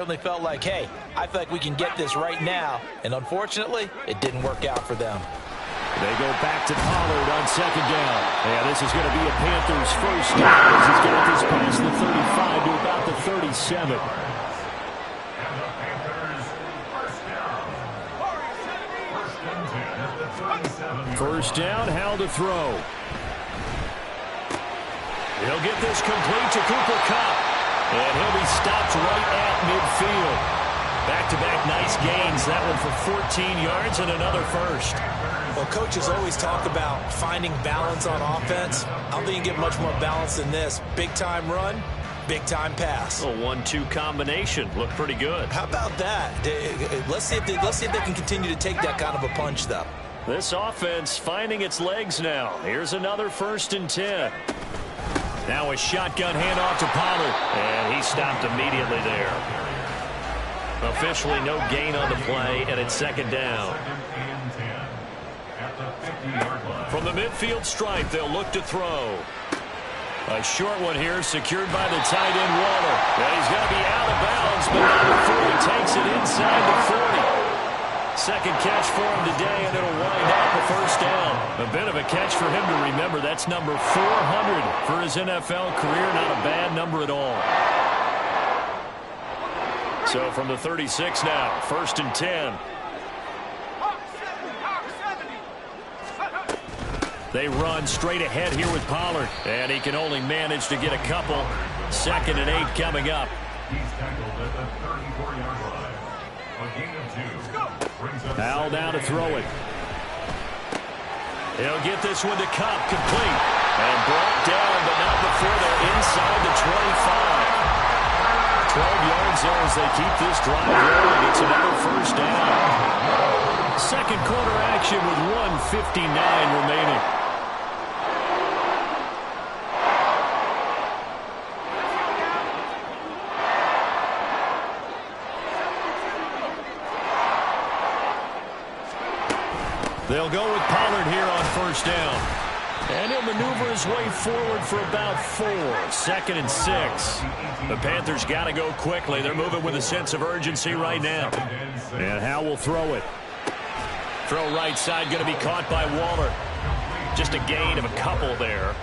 Certainly felt like, hey, I feel like we can get this right now, and unfortunately, it didn't work out for them. They go back to Pollard on second down. And this is going to be a Panthers first down as he's got this past the 35 to about the 37. First down, Howell to throw. He'll get this complete to Cooper Kupp. And he'll be stopped right at midfield. Back-to-back nice gains. That one for 14 yards and another first. Well, coaches always talk about finding balance on offense. I don't think you get much more balance than this. Big-time run, big-time pass. A 1-2 combination. Looked pretty good. How about that? Let's see if they can continue to take that kind of a punch, though. This offense finding its legs now. Here's another 1st and 10. Now a shotgun handoff to Pollard. And he stopped immediately there. Officially no gain on the play, and it's second down. From the midfield stripe, they'll look to throw. A short one here, secured by the tight end, Waller. And he's going to be out of bounds, but not before he takes it inside the 40. Second catch for him today, and it'll wind up a first down. A bit of a catch for him to remember. That's number 400 for his NFL career. Not a bad number at all. So from the 36 now, 1st and 10. They run straight ahead here with Pollard. And he can only manage to get a couple. 2nd and 8 coming up. Howell down to throw it. He'll get this one to Kupp, complete. And brought down, but not before they're inside the 25. 12 yards there as they keep this drive rolling. It's another first down. Second quarter action with 1:59 remaining. They'll go with Pollard here on first down. And he'll maneuver his way forward for about 4. 2nd and 6. The Panthers got to go quickly. They're moving with a sense of urgency right now. And Howell will throw it. Throw right side, going to be caught by Waller. Just a gain of a couple there.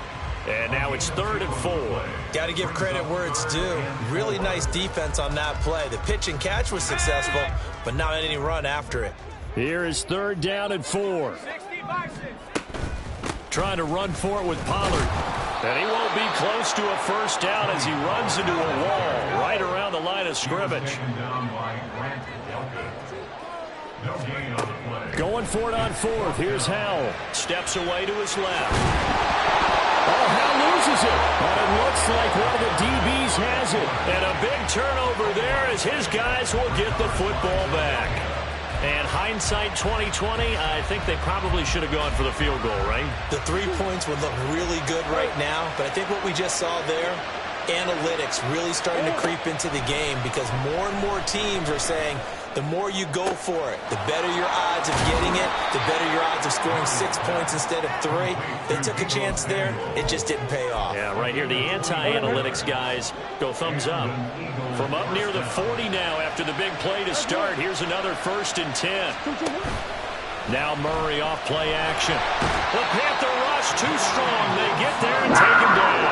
And now it's 3rd and 4. Got to give credit where it's due. Really nice defense on that play. The pitch and catch was successful, but not any run after it. Here is 3rd down and 4. Trying to run for it with Pollard. And he won't be close to a first down as he runs into a wall right around the line of scrimmage. Going for it on 4th. Here's Howell. Steps away to his left. Oh, Howell loses it. But it looks like one of the DBs has it. And a big turnover there as his guys will get the football back. And hindsight 2020, I think they probably should have gone for the field goal, right? The 3 points would look really good right now, but I think what we just saw there, analytics really starting to creep into the game because more and more teams are saying the more you go for it, the better your odds of getting it, the better your odds of scoring 6 points instead of 3. They took a chance there. It just didn't pay off. Yeah, right here, the anti-analytics guys go thumbs up. From up near the 40 now after the big play to start. Here's another 1st and 10. Now Murray off play action. The Panther rush too strong. They get there and take him down.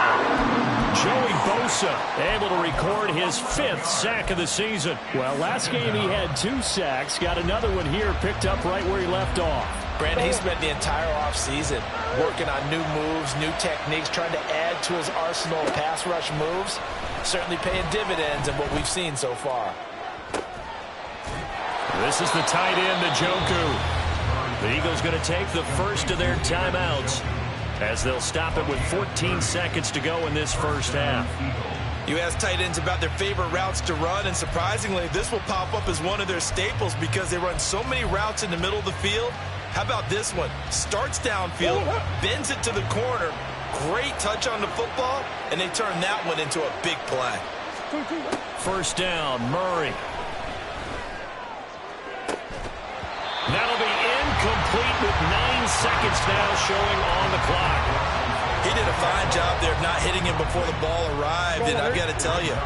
Joey Bosa able to record his 5th sack of the season. Well, last game he had 2 sacks. Got another one here picked up right where he left off. Brandon, he spent the entire offseason working on new moves, new techniques, trying to add to his arsenal of pass rush moves. Certainly paying dividends in what we've seen so far. This is the tight end, Njoku. The Eagles going to take the first of their timeouts as they'll stop it with 14 seconds to go in this first half. You ask tight ends about their favorite routes to run, and surprisingly, this will pop up as one of their staples because they run so many routes in the middle of the field. How about this one? Starts downfield, bends it to the corner, great touch on the football, and they turn that one into a big play. First down, Murray. That'll be incomplete with 9 seconds now showing on the clock. He did a fine job there of not hitting him before the ball arrived, and I've got to tell you,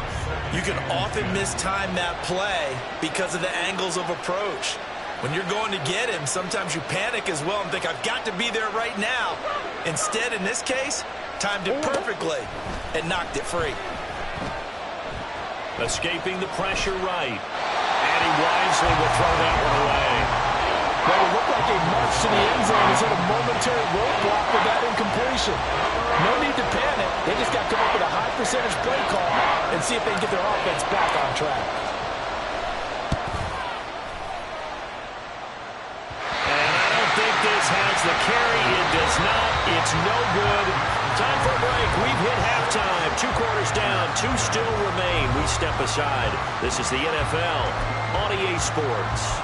you can often mistime that play because of the angles of approach. When you're going to get him, sometimes you panic as well and think, I've got to be there right now. Instead, in this case, timed it perfectly and knocked it free. Escaping the pressure right. And he wisely will throw that one away. Well, it looked like a march to the end zone is at a momentary roadblock with that incompletion. No need to panic. They just got to come up with a high percentage play call and see if they can get their offense back on track. This has the carry. It does not. It's no good. Time for a break. We've hit halftime. 2 quarters down. 2 still remain. We step aside. This is the NFL on EA Sports.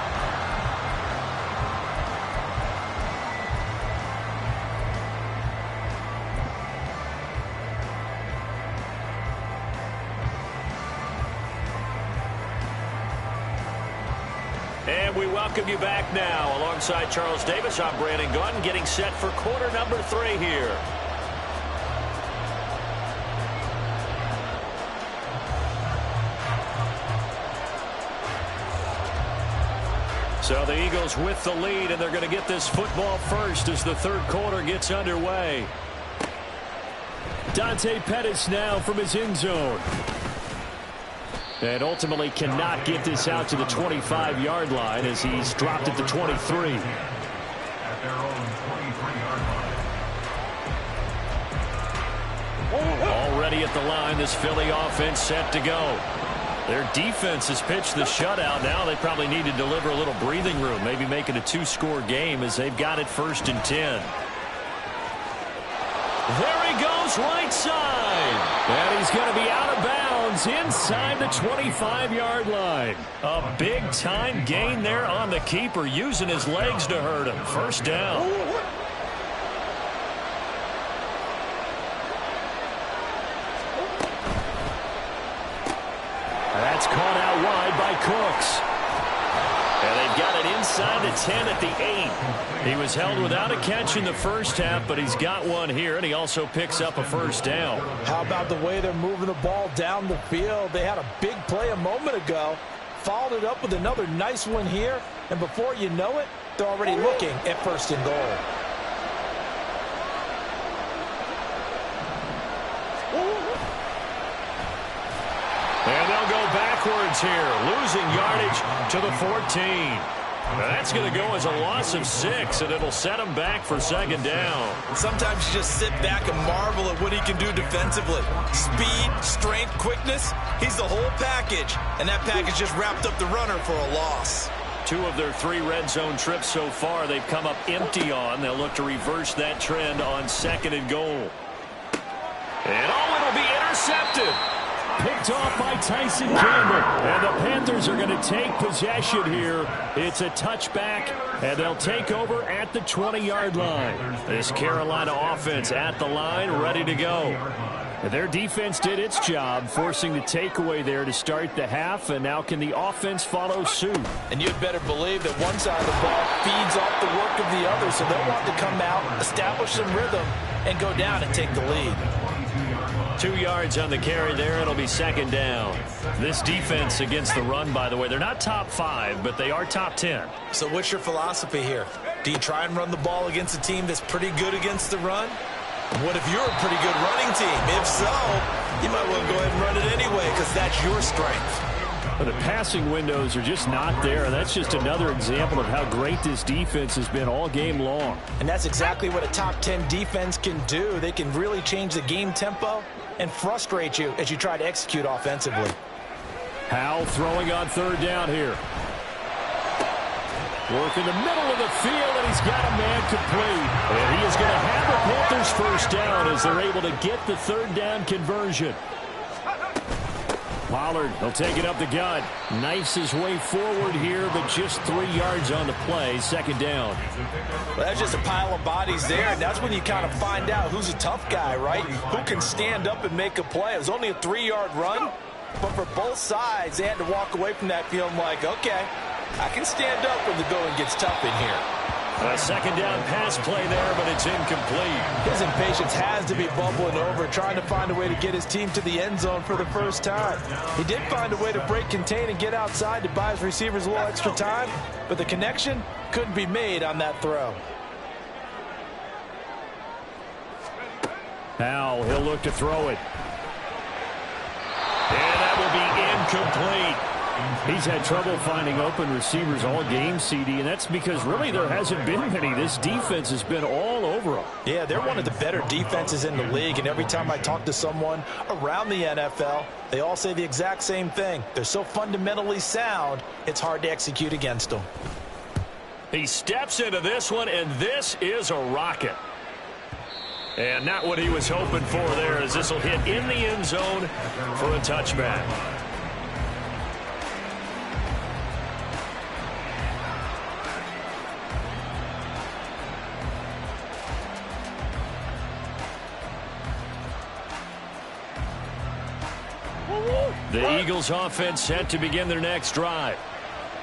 And we welcome you back now. Alongside Charles Davis, I'm Brandon Gunn, getting set for quarter number 3 here. So the Eagles with the lead, and they're going to get this football first as the 3rd quarter gets underway. Dante Pettis now from his end zone. And ultimately cannot get this out to the 25-yard line as he's dropped at the 23. Already at the line, this Philly offense set to go. Their defense has pitched the shutout. Now they probably need to deliver a little breathing room, maybe make it a 2-score game as they've got it 1st and 10. There he goes, right side. And he's going to be out of bounds inside the 25-yard line. A big-time gain there on the keeper, using his legs to hurt him. 1st down. That's caught out wide by Cooks. And they've got it inside the 10 at the 8. He was held without a catch in the 1st half, but he's got one here, and he also picks up a 1st down. How about the way they're moving the ball down the field? They had a big play a moment ago, followed it up with another nice one here, and before you know it, they're already looking at 1st and goal. And they'll go backwards here, losing yardage to the 14. That's going to go as a loss of 6, and it'll set him back for 2nd down. Sometimes you just sit back and marvel at what he can do defensively. Speed, strength, quickness, he's the whole package. And that package just wrapped up the runner for a loss. 2 of their 3 red zone trips so far they've come up empty on. They'll look to reverse that trend on 2nd and goal. And it'll be intercepted. Picked off by Tyson Campbell. And the Panthers are going to take possession here. It's a touchback, and they'll take over at the 20-yard line. This Carolina offense at the line, ready to go. And their defense did its job, forcing the takeaway there to start the half, and now can the offense follow suit? And you'd better believe that one side of the ball feeds off the work of the other, so they'll want to come out, establish some rhythm, and go down and take the lead. 2 yards on the carry there. It'll be 2nd down. This defense against the run, by the way, they're not top 5, but they are top 10. So what's your philosophy here? Do you try and run the ball against a team that's pretty good against the run? What if you're a pretty good running team? If so, you might well go ahead and run it anyway because that's your strength. But the passing windows are just not there. That's just another example of how great this defense has been all game long. And that's exactly what a top 10 defense can do. They can really change the game tempo and frustrate you as you try to execute offensively. Howell throwing on 3rd down here. Work in the middle of the field, and he's got a man complete. And he is going to have the Panthers 1st down as they're able to get the 3rd down conversion. Pollard, he'll take it up the gut. Knifes his way forward here, but just 3 yards on the play. 2nd down. Well, that's just a pile of bodies there, and that's when you kind of find out who's a tough guy, right? Who can stand up and make a play. It was only a 3-yard run, but for both sides, they had to walk away from that feeling like, okay, I can stand up when the going gets tough in here. A second down pass play there, but it's incomplete. His impatience has to be bubbling over, trying to find a way to get his team to the end zone for the first time. He did find a way to break contain and get outside to buy his receivers a little extra time, but the connection couldn't be made on that throw. Now he'll look to throw it. And that will be incomplete. He's had trouble finding open receivers all game, CD, and that's because really there hasn't been many. This defense has been all over them. Yeah, they're one of the better defenses in the league, and every time I talk to someone around the NFL, they all say the exact same thing. They're so fundamentally sound, it's hard to execute against them. He steps into this one, and this is a rocket. And not what he was hoping for there, as this will hit in the end zone for a touchback. The Eagles offense set to begin their next drive.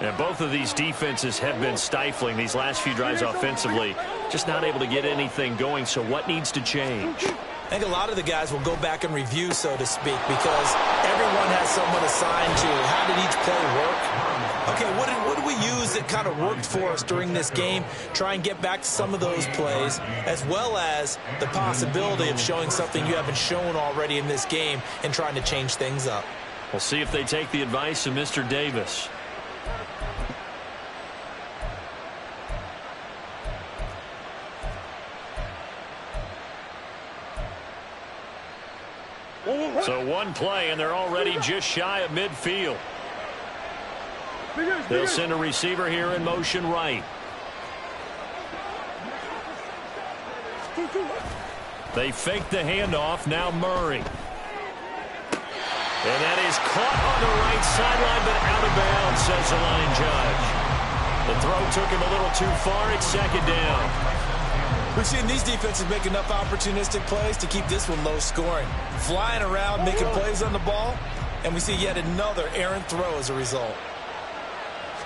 And both of these defenses have been stifling these last few drives offensively. Just not able to get anything going, so what needs to change? I think a lot of the guys will go back and review, so to speak, because everyone has someone assigned to how did each play work. Okay, what did we use that kind of worked for us during this game? Try and get back to some of those plays, as well as the possibility of showing something you haven't shown already in this game and trying to change things up. We'll see if they take the advice of Mr. Davis. So one play, and they're already just shy of midfield. They'll send a receiver here in motion right. They fake the handoff. Now Murray. And that is caught on the right sideline, but out of bounds, says the line judge. The throw took him a little too far. It's second down. We've seen these defenses make enough opportunistic plays to keep this one low scoring. Flying around, making plays on the ball, and we see yet another errant throw as a result.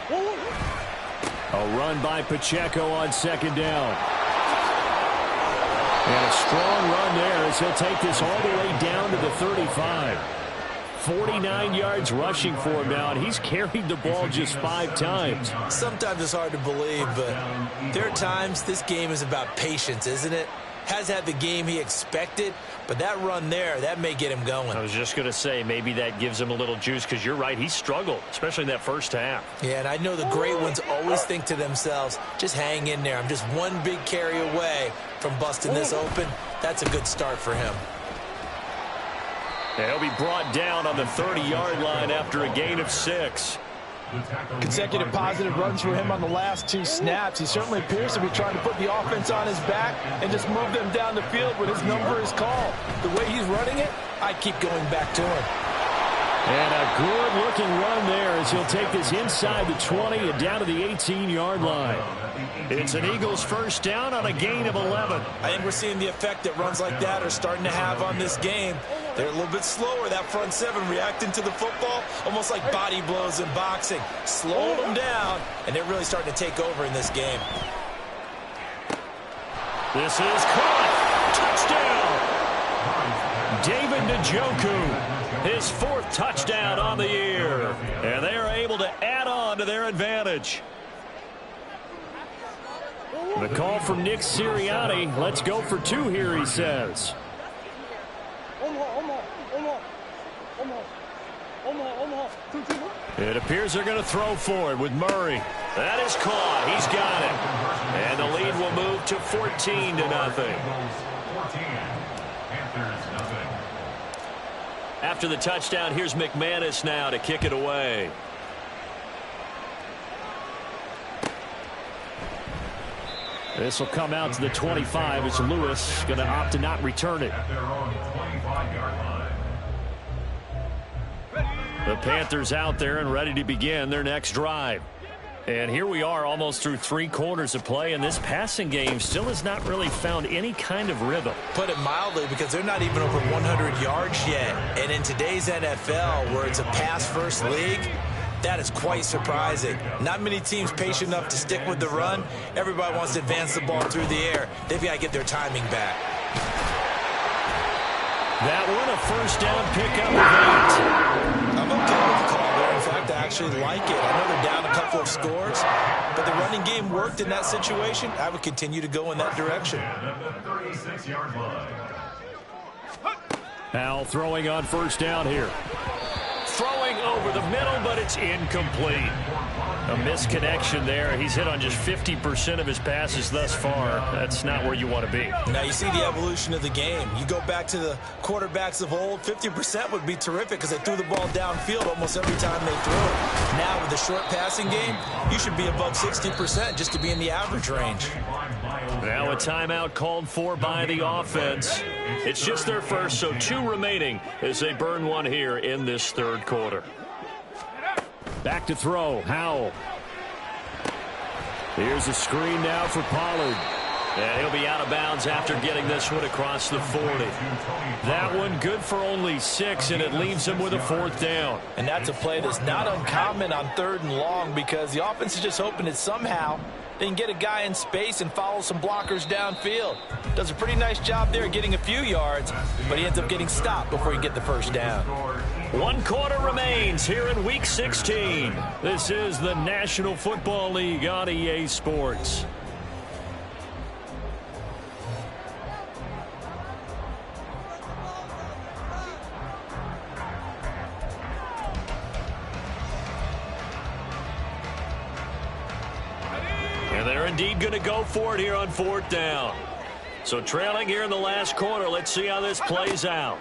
A run by Pacheco on second down. And a strong run there as he'll take this all the way down to the 35. 49 yards rushing for him now, and he's carried the ball just 5 times. Sometimes it's hard to believe, but there are times this game is about patience, isn't it? Has had the game he expected, but that run there, that may get him going. I was just going to say, maybe that gives him a little juice, because you're right, he struggled, especially in that first half. Yeah, and I know the great ones always think to themselves, just hang in there. I'm just one big carry away from busting this open. That's a good start for him. And he'll be brought down on the 30-yard line after a gain of 6. Consecutive positive runs for him on the last 2 snaps. He certainly appears to be trying to put the offense on his back and just move them down the field when his number is called. The way he's running it, I keep going back to him. And a good-looking run there as he'll take this inside the 20 and down to the 18-yard line. It's an Eagles first down on a gain of 11. I think we're seeing the effect that runs like that are starting to have on this game. They're a little bit slower, that front 7, reacting to the football, almost like body blows in boxing. Slow them down, and they're really starting to take over in this game. This is caught. Touchdown. David Njoku, his 4th touchdown on the year. And they are able to add on to their advantage. The call from Nick Sirianni. Let's go for 2 here, he says. It appears they're going to throw for it with Murray. That is caught. He's got it. And the lead will move to 14-0. After the touchdown, here's McManus now to kick it away. This will come out to the 25 as Lewis going to opt to not return it. The Panthers out there and ready to begin their next drive. And here we are almost through 3 quarters of play, and this passing game still has not really found any kind of rhythm. Put it mildly, because they're not even over 100 yards yet. And in today's NFL, where it's a pass-first league, That is quite surprising. Not many teams patient enough to stick with the run. Everybody wants to advance the ball through the air. They've got to get their timing back. That one, a first down pickup of 8. I'm okay with the call there. In fact, I actually like it. I know they're down a couple of scores, but the running game worked in that situation. I would continue to go in that direction. Howell throwing on first down here. Throwing over the middle, but it's incomplete. A misconnection there. He's hit on just 50% of his passes thus far. That's not where you want to be. Now you see the evolution of the game. You go back to the quarterbacks of old, 50% would be terrific because they threw the ball downfield almost every time they threw it. Now with the short passing game, you should be above 60% just to be in the average range. Now a timeout called for by the offense. It's just their first, so 2 remaining as they burn one here in this third quarter. Back to throw, Howell. Here's a screen now for Pollard. And he'll be out of bounds after getting this one across the 40. That one good for only 6, and it leaves him with a 4th down. And that's a play that's not uncommon on 3rd and long because the offense is just hoping that somehow they can get a guy in space and follow some blockers downfield. Does a pretty nice job there getting a few yards, but he ends up getting stopped before he get the first down. 1 quarter remains here in Week 16. This is the National Football League on EA Sports. And they're indeed going to go for it here on 4th down. So trailing here in the last quarter, let's see how this plays out.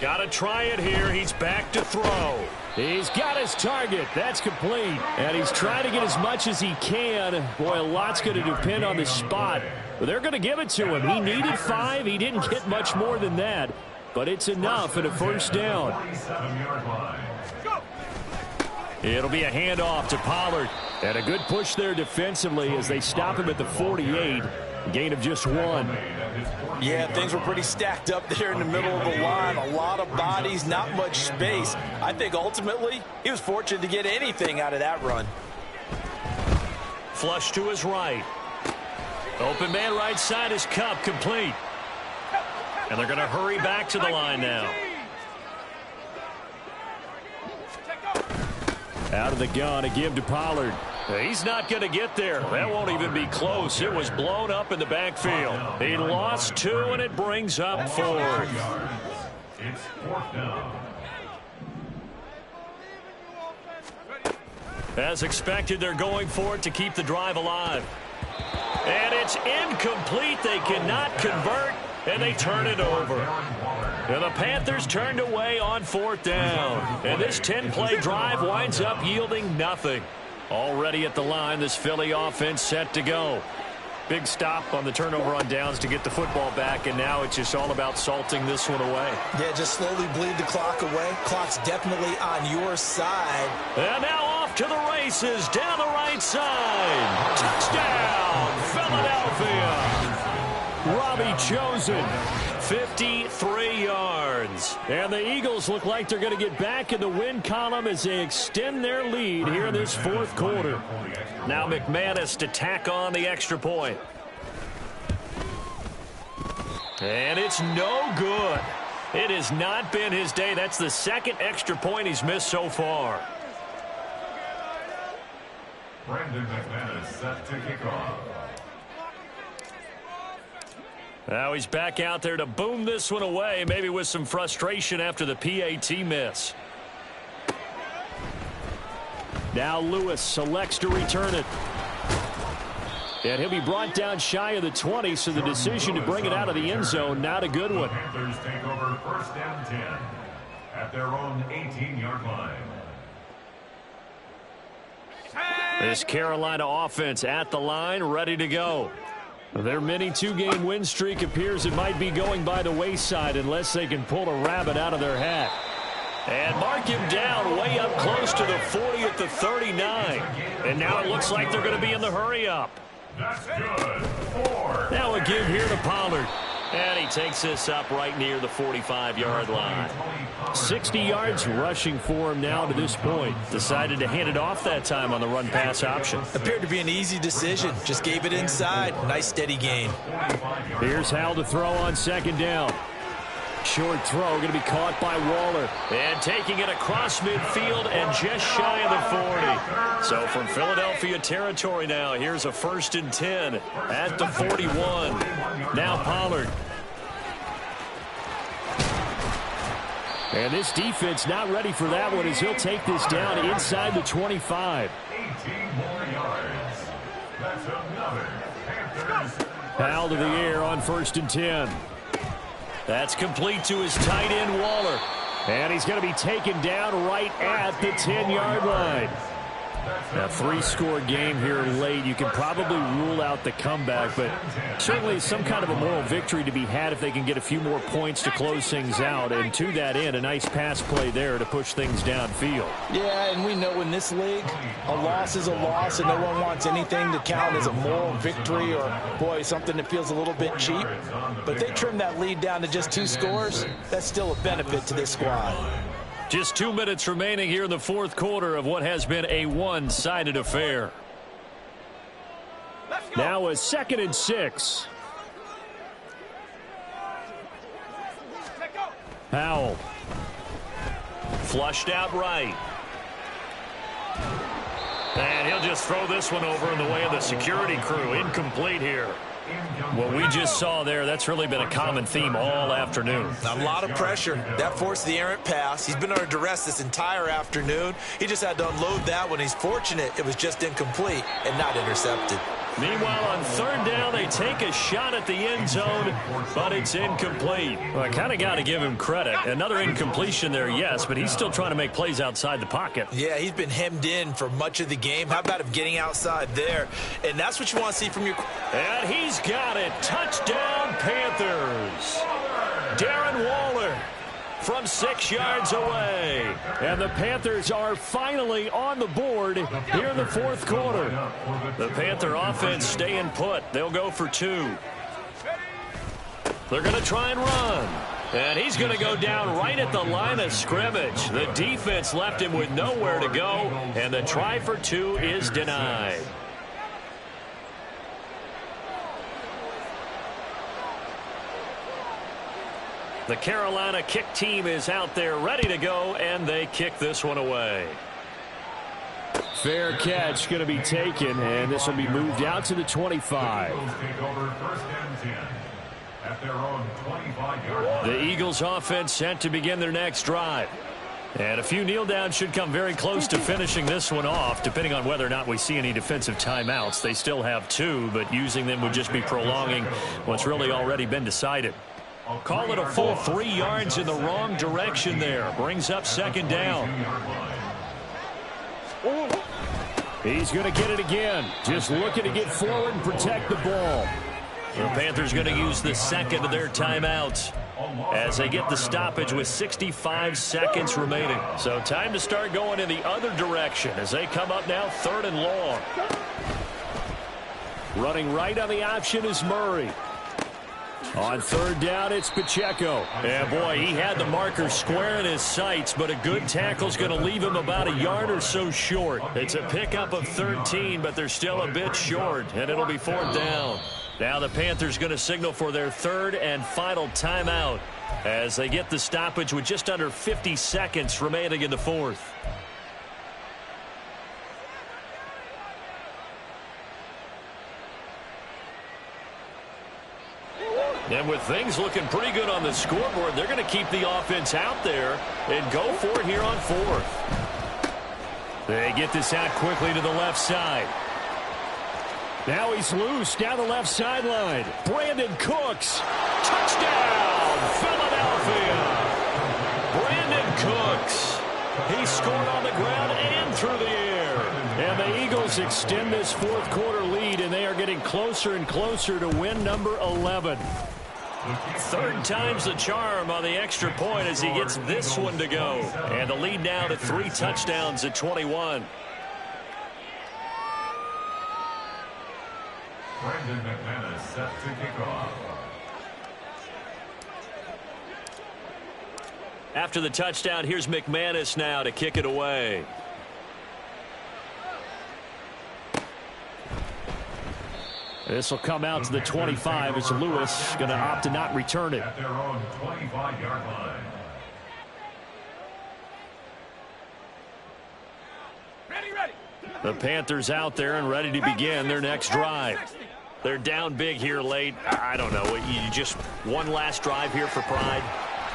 Got to try it here. He's back to throw. He's got his target. That's complete. And he's trying to get as much as he can. Boy, a lot's going to depend on the spot. But they're going to give it to him. He needed 5. He didn't get much more than that. But it's enough at a first down. It'll be a handoff to Pollard. And a good push there defensively as they stop him at the 48. Gain of just 1. Yeah, things were pretty stacked up there in the middle of the line. A lot of bodies, not much space. I think ultimately he was fortunate to get anything out of that run. Flush to his right. Open man right side is Cup, complete. And they're going to hurry back to the line now. Out of the gun, a give to Pollard. He's not going to get there. That won't even be close. It was blown up in the backfield. He lost 2, and it brings up 4th. It's 4th down. As expected, they're going for it to keep the drive alive. And it's incomplete. They cannot convert, and they turn it over. And the Panthers turned away on 4th down. And this 10-play drive winds up yielding nothing. Already at the line, this Philly offense set to go. Big stop on the turnover on downs to get the football back, and now it's just all about salting this one away. Yeah, just slowly bleed the clock away. Clock's definitely on your side. And now off to the races down the right side. Touchdown, Philadelphia. Robbie Chosen, 53 yards. And the Eagles look like they're going to get back in the win column as they extend their lead here in this 4th quarter. Now McManus to tack on the extra point. And it's no good. It has not been his day. That's the 2nd extra point he's missed so far. Brandon McManus set to kick off. Now he's back out there to boom this one away, maybe with some frustration after the PAT miss. Now Lewis selects to return it. And he'll be brought down shy of the 20, so the decision to bring it out of the end zone, not a good one. Panthers take over 1st and 10 at their own 18-yard line. This Carolina offense at the line, ready to go. Their mini 2-game win streak appears it might be going by the wayside unless they can pull a rabbit out of their hat. And mark him down way up close to the 40 at the 39. And now it looks like they're going to be in the hurry-up. That's good. 4. Now a give here to Pollard. And he takes this up right near the 45-yard line. 60 yards rushing for him now to this point. Decided to hand it off that time on the run-pass option. Appeared to be an easy decision. Just gave it inside. Nice steady gain. Here's Howell to throw on second down. Short throw going to be caught by Waller. And taking it across midfield and just shy of the 40. So from Philadelphia territory now, here's a 1st and 10 at the 41. Now Pollard. And this defense not ready for that one as he'll take this down inside the 25. 18 more yards. That's another Panthers. Howell to the air on 1st and 10. That's complete to his tight end, Waller. And he's going to be taken down right at the 10-yard line. A 3-score game here late. You can probably rule out the comeback, but certainly some kind of a moral victory to be had if they can get a few more points to close things out. And to that end, a nice pass play there to push things downfield. Yeah, and we know in this league, a loss is a loss, and no one wants anything to count as a moral victory or, boy, something that feels a little bit cheap. But they trim that lead down to just 2 scores. That's still a benefit to this squad. Just 2 minutes remaining here in the 4th quarter of what has been a one-sided affair. Now a 2nd and 6. Howell. Flushed out right. And he'll just throw this one over in the way of the security crew. Incomplete here. What we just saw there, that's really been a common theme all afternoon. A lot of pressure. That forced the errant pass. He's been under duress this entire afternoon. He just had to unload that one. He's fortunate it was just incomplete and not intercepted. Meanwhile, on 3rd down, they take a shot at the end zone, but it's incomplete. Well, I kind of got to give him credit. Another incompletion there, yes, but he's still trying to make plays outside the pocket. Yeah, he's been hemmed in for much of the game. How about him getting outside there? And that's what you want to see from your... And he's got it. Touchdown, Panthers. Darren Waller from 6 yards away. And the Panthers are finally on the board here in the 4th quarter. The Panther offense staying put. They'll go for 2. They're going to try and run. And he's going to go down right at the line of scrimmage. The defense left him with nowhere to go, and the try for 2 is denied. The Carolina kick team is out there ready to go, and they kick this one away. Fair catch going to be taken, and this will be moved out to the 25. The Eagles offense set to begin their next drive. And a few kneel downs should come very close to finishing this one off, depending on whether or not we see any defensive timeouts. They still have 2, but using them would just be prolonging what's really already been decided. Call it a full 3 yards in the wrong direction there. Brings up 2nd down. He's going to get it again. Just looking to get forward and protect the ball. The Panthers going to use the 2nd of their timeouts as they get the stoppage with 65 seconds remaining. So time to start going in the other direction as they come up now 3rd and long. Running right on the option is Murray. On 3rd down, it's Pacheco. Yeah, boy, he had the marker square in his sights, but a good tackle's going to leave him about a yard or so short. It's a pickup of 13, but they're still a bit short, and it'll be 4th down. Now the Panthers going to signal for their 3rd and final timeout as they get the stoppage with just under 50 seconds remaining in the 4th. And with things looking pretty good on the scoreboard, they're going to keep the offense out there and go for it here on 4th. They get this out quickly to the left side. Now he's loose down the left sideline. Brandon Cooks. Touchdown, Philadelphia. Brandon Cooks. He scored on the ground and through the air. And the Eagles extend this 4th quarter lead, and they are getting closer and closer to win number 11. 3rd time's the charm on the extra point as he gets this one to go. And the lead now to 3 touchdowns at 21. Brandon McManus set to kick off. After the touchdown, here's McManus now to kick it away. This will come out to the 25 as Lewis going to opt to not return it. At their own 25-yard line. The Panthers out there and ready to begin their next drive. They're down big here late. I don't know. You just one last drive here for pride.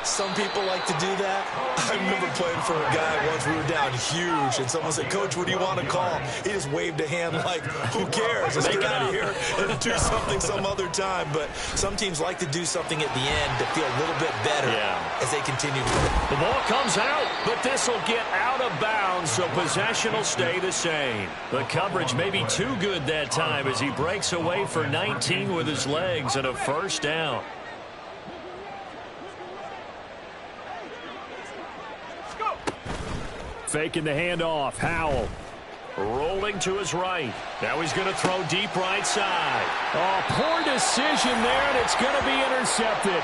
Some people like to do that. I remember playing for a guy once. We were down huge, and someone said, "Coach, what do you want to call?" He just waved a hand like, "Who cares? Let's get out of here and do something some other time." But some teams like to do something at the end to feel a little bit better as they continue to play. The ball comes out, but this will get out of bounds, so possession will stay the same. The coverage may be too good that time as he breaks away for 19 with his legs and a first down. Faking the handoff. Howell rolling to his right. Now he's going to throw deep right side. Oh, poor decision there, and it's going to be intercepted.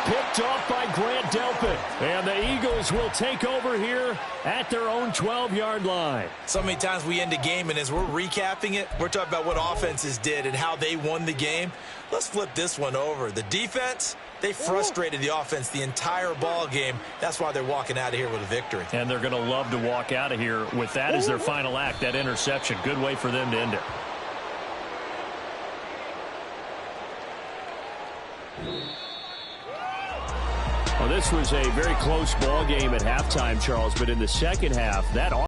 Picked off by Grant Delpit. And the Eagles will take over here at their own 12-yard line. So many times we end a game, and as we're recapping it, we're talking about what offenses did and how they won the game. Let's flip this one over. The defense, they frustrated the offense the entire ball game. That's why they're walking out of here with a victory. And they're going to love to walk out of here with that as their final act, that interception. Good way for them to end it. Well, this was a very close ball game at halftime, Charles, but in the second half, that